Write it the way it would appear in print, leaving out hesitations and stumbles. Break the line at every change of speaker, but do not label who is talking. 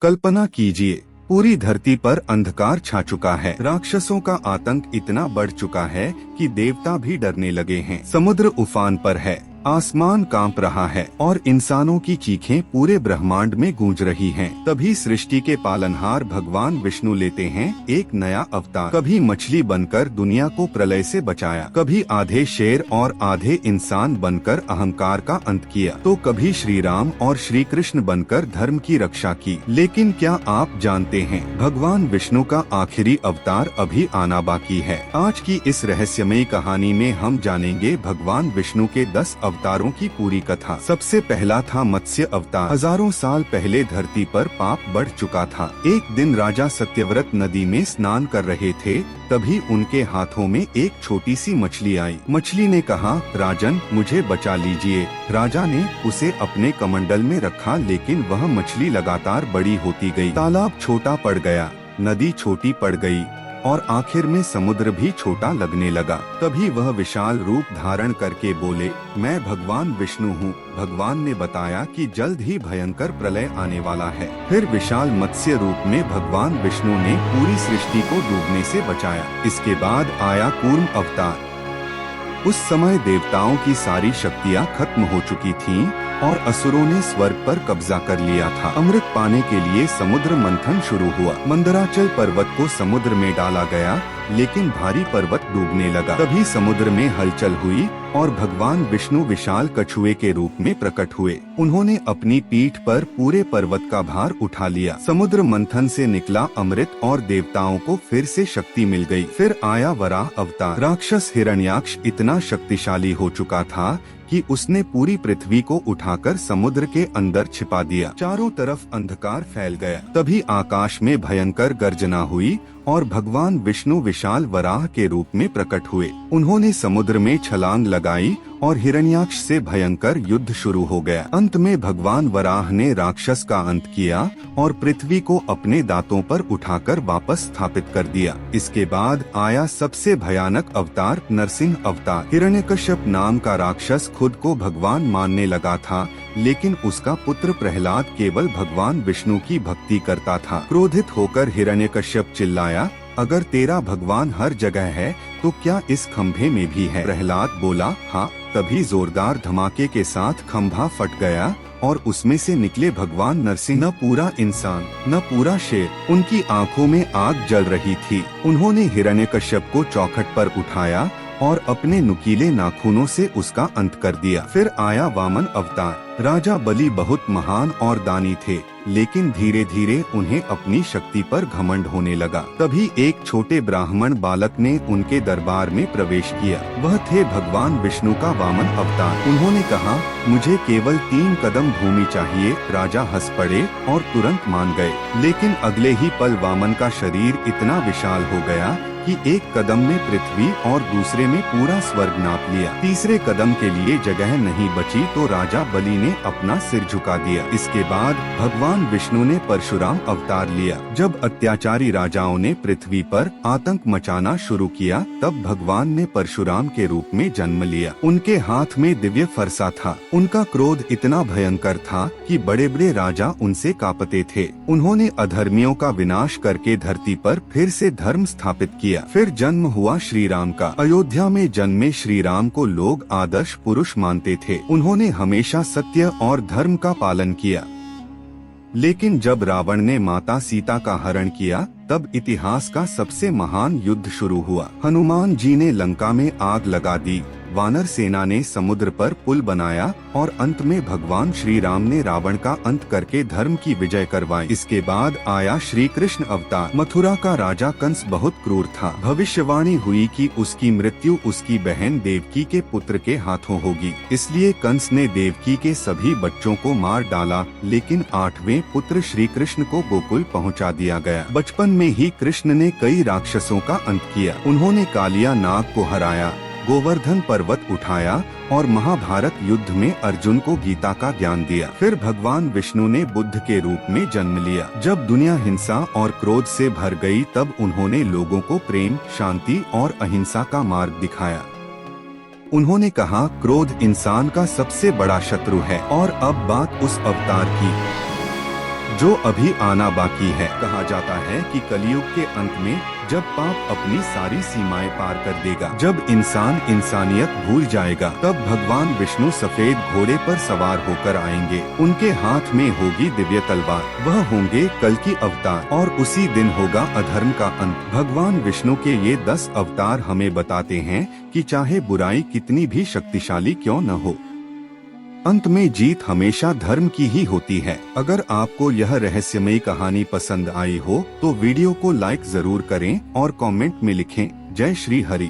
कल्पना कीजिए, पूरी धरती पर अंधकार छा चुका है। राक्षसों का आतंक इतना बढ़ चुका है कि देवता भी डरने लगे हैं। समुद्र उफान पर है, आसमान कांप रहा है और इंसानों की चीखें पूरे ब्रह्मांड में गूंज रही हैं। तभी सृष्टि के पालनहार भगवान विष्णु लेते हैं एक नया अवतार। कभी मछली बनकर दुनिया को प्रलय से बचाया, कभी आधे शेर और आधे इंसान बनकर अहंकार का अंत किया, तो कभी श्री राम और श्री कृष्ण बनकर धर्म की रक्षा की। लेकिन क्या आप जानते हैं, भगवान विष्णु का आखिरी अवतार अभी आना बाकी है। आज की इस रहस्यमयी कहानी में हम जानेंगे भगवान विष्णु के 10 अवतारों की पूरी कथा। सबसे पहला था मत्स्य अवतार। हजारों साल पहले धरती पर पाप बढ़ चुका था। एक दिन राजा सत्यव्रत नदी में स्नान कर रहे थे, तभी उनके हाथों में एक छोटी सी मछली आई। मछली ने कहा, राजन मुझे बचा लीजिए। राजा ने उसे अपने कमंडल में रखा, लेकिन वह मछली लगातार बड़ी होती गई। तालाब छोटा पड़ गया, नदी छोटी पड़ गई और आखिर में समुद्र भी छोटा लगने लगा। तभी वह विशाल रूप धारण करके बोले, मैं भगवान विष्णु हूँ। भगवान ने बताया कि जल्द ही भयंकर प्रलय आने वाला है। फिर विशाल मत्स्य रूप में भगवान विष्णु ने पूरी सृष्टि को डूबने से बचाया। इसके बाद आया कूर्म अवतार। उस समय देवताओं की सारी शक्तियाँ खत्म हो चुकी थीं और असुरों ने स्वर्ग पर कब्जा कर लिया था। अमृत पाने के लिए समुद्र मंथन शुरू हुआ। मंदराचल पर्वत को समुद्र में डाला गया, लेकिन भारी पर्वत डूबने लगा। तभी समुद्र में हलचल हुई और भगवान विष्णु विशाल कछुए के रूप में प्रकट हुए। उन्होंने अपनी पीठ पर पूरे पर्वत का भार उठा लिया। समुद्र मंथन से निकला अमृत और देवताओं को फिर से शक्ति मिल गई। फिर आया वराह अवतार। राक्षस हिरण्याक्ष इतना शक्तिशाली हो चुका था कि उसने पूरी पृथ्वी को उठाकर समुद्र के अंदर छिपा दिया। चारों तरफ अंधकार फैल गया। तभी आकाश में भयंकर गर्जना हुई और भगवान विष्णु विशाल वराह के रूप में प्रकट हुए। उन्होंने समुद्र में छलांग लगाई और हिरण्याक्ष से भयंकर युद्ध शुरू हो गया। अंत में भगवान वराह ने राक्षस का अंत किया और पृथ्वी को अपने दांतों पर उठाकर वापस स्थापित कर दिया। इसके बाद आया सबसे भयानक अवतार, नरसिंह अवतार। हिरण्यकश्यप नाम का राक्षस खुद को भगवान मानने लगा था, लेकिन उसका पुत्र प्रहलाद केवल भगवान विष्णु की भक्ति करता था। क्रोधित होकर हिरण्यकश्यप चिल्लाया, अगर तेरा भगवान हर जगह है तो क्या इस खंभे में भी है? प्रहलाद बोला, हाँ। तभी जोरदार धमाके के साथ खंभा फट गया और उसमें से निकले भगवान नरसिंह। न पूरा इंसान न पूरा शेर, उनकी आंखों में आग जल रही थी। उन्होंने हिरण्यकश्यप को चौखट पर उठाया और अपने नुकीले नाखूनों से उसका अंत कर दिया। फिर आया वामन अवतार। राजा बलि बहुत महान और दानी थे, लेकिन धीरे धीरे उन्हें अपनी शक्ति पर घमंड होने लगा। तभी एक छोटे ब्राह्मण बालक ने उनके दरबार में प्रवेश किया। वह थे भगवान विष्णु का वामन अवतार। उन्होंने कहा, मुझे केवल 3 कदम भूमि चाहिए। राजा हंस पड़े और तुरंत मान गए, लेकिन अगले ही पल वामन का शरीर इतना विशाल हो गया कि एक कदम में पृथ्वी और दूसरे में पूरा स्वर्ग नाप लिया। तीसरे कदम के लिए जगह नहीं बची तो राजा बलि ने अपना सिर झुका दिया। इसके बाद भगवान विष्णु ने परशुराम अवतार लिया। जब अत्याचारी राजाओं ने पृथ्वी पर आतंक मचाना शुरू किया, तब भगवान ने परशुराम के रूप में जन्म लिया। उनके हाथ में दिव्य फरसा था। उनका क्रोध इतना भयंकर था कि बड़े बड़े राजा उनसे कांपते थे। उन्होंने अधर्मियों का विनाश करके धरती पर फिर से धर्म स्थापित किया। फिर जन्म हुआ श्री राम का। अयोध्या में जन्मे श्री राम को लोग आदर्श पुरुष मानते थे। उन्होंने हमेशा सत्य और धर्म का पालन किया। लेकिन जब रावण ने माता सीता का हरण किया, तब इतिहास का सबसे महान युद्ध शुरू हुआ। हनुमान जी ने लंका में आग लगा दी, वानर सेना ने समुद्र पर पुल बनाया और अंत में भगवान श्री राम ने रावण का अंत करके धर्म की विजय करवाई। इसके बाद आया श्री कृष्ण अवतार। मथुरा का राजा कंस बहुत क्रूर था। भविष्यवाणी हुई कि उसकी मृत्यु उसकी बहन देवकी के पुत्र के हाथों होगी। इसलिए कंस ने देवकी के सभी बच्चों को मार डाला, लेकिन 8वें पुत्र श्री कृष्ण को गोकुल पहुंचा दिया गया। बचपन में ही कृष्ण ने कई राक्षसों का अंत किया। उन्होंने कालिया नाग को हराया, गोवर्धन पर्वत उठाया और महाभारत युद्ध में अर्जुन को गीता का ज्ञान दिया। फिर भगवान विष्णु ने बुद्ध के रूप में जन्म लिया। जब दुनिया हिंसा और क्रोध से भर गई, तब उन्होंने लोगों को प्रेम, शांति और अहिंसा का मार्ग दिखाया। उन्होंने कहा, क्रोध इंसान का सबसे बड़ा शत्रु है। और अब बात उस अवतार की जो अभी आना बाकी है। कहा जाता है कि कलयुग के अंत में जब पाप अपनी सारी सीमाएं पार कर देगा, जब इंसान इंसानियत भूल जाएगा, तब भगवान विष्णु सफेद घोड़े पर सवार होकर आएंगे। उनके हाथ में होगी दिव्य तलवार, वह होंगे कल की अवतार और उसी दिन होगा अधर्म का अंत। भगवान विष्णु के ये 10 अवतार हमें बताते हैं कि चाहे बुराई कितनी भी शक्तिशाली क्यों न हो, अंत में जीत हमेशा धर्म की ही होती है। अगर आपको यह रहस्यमयी कहानी पसंद आई हो तो वीडियो को लाइक जरूर करें और कमेंट में लिखें जय श्री हरि।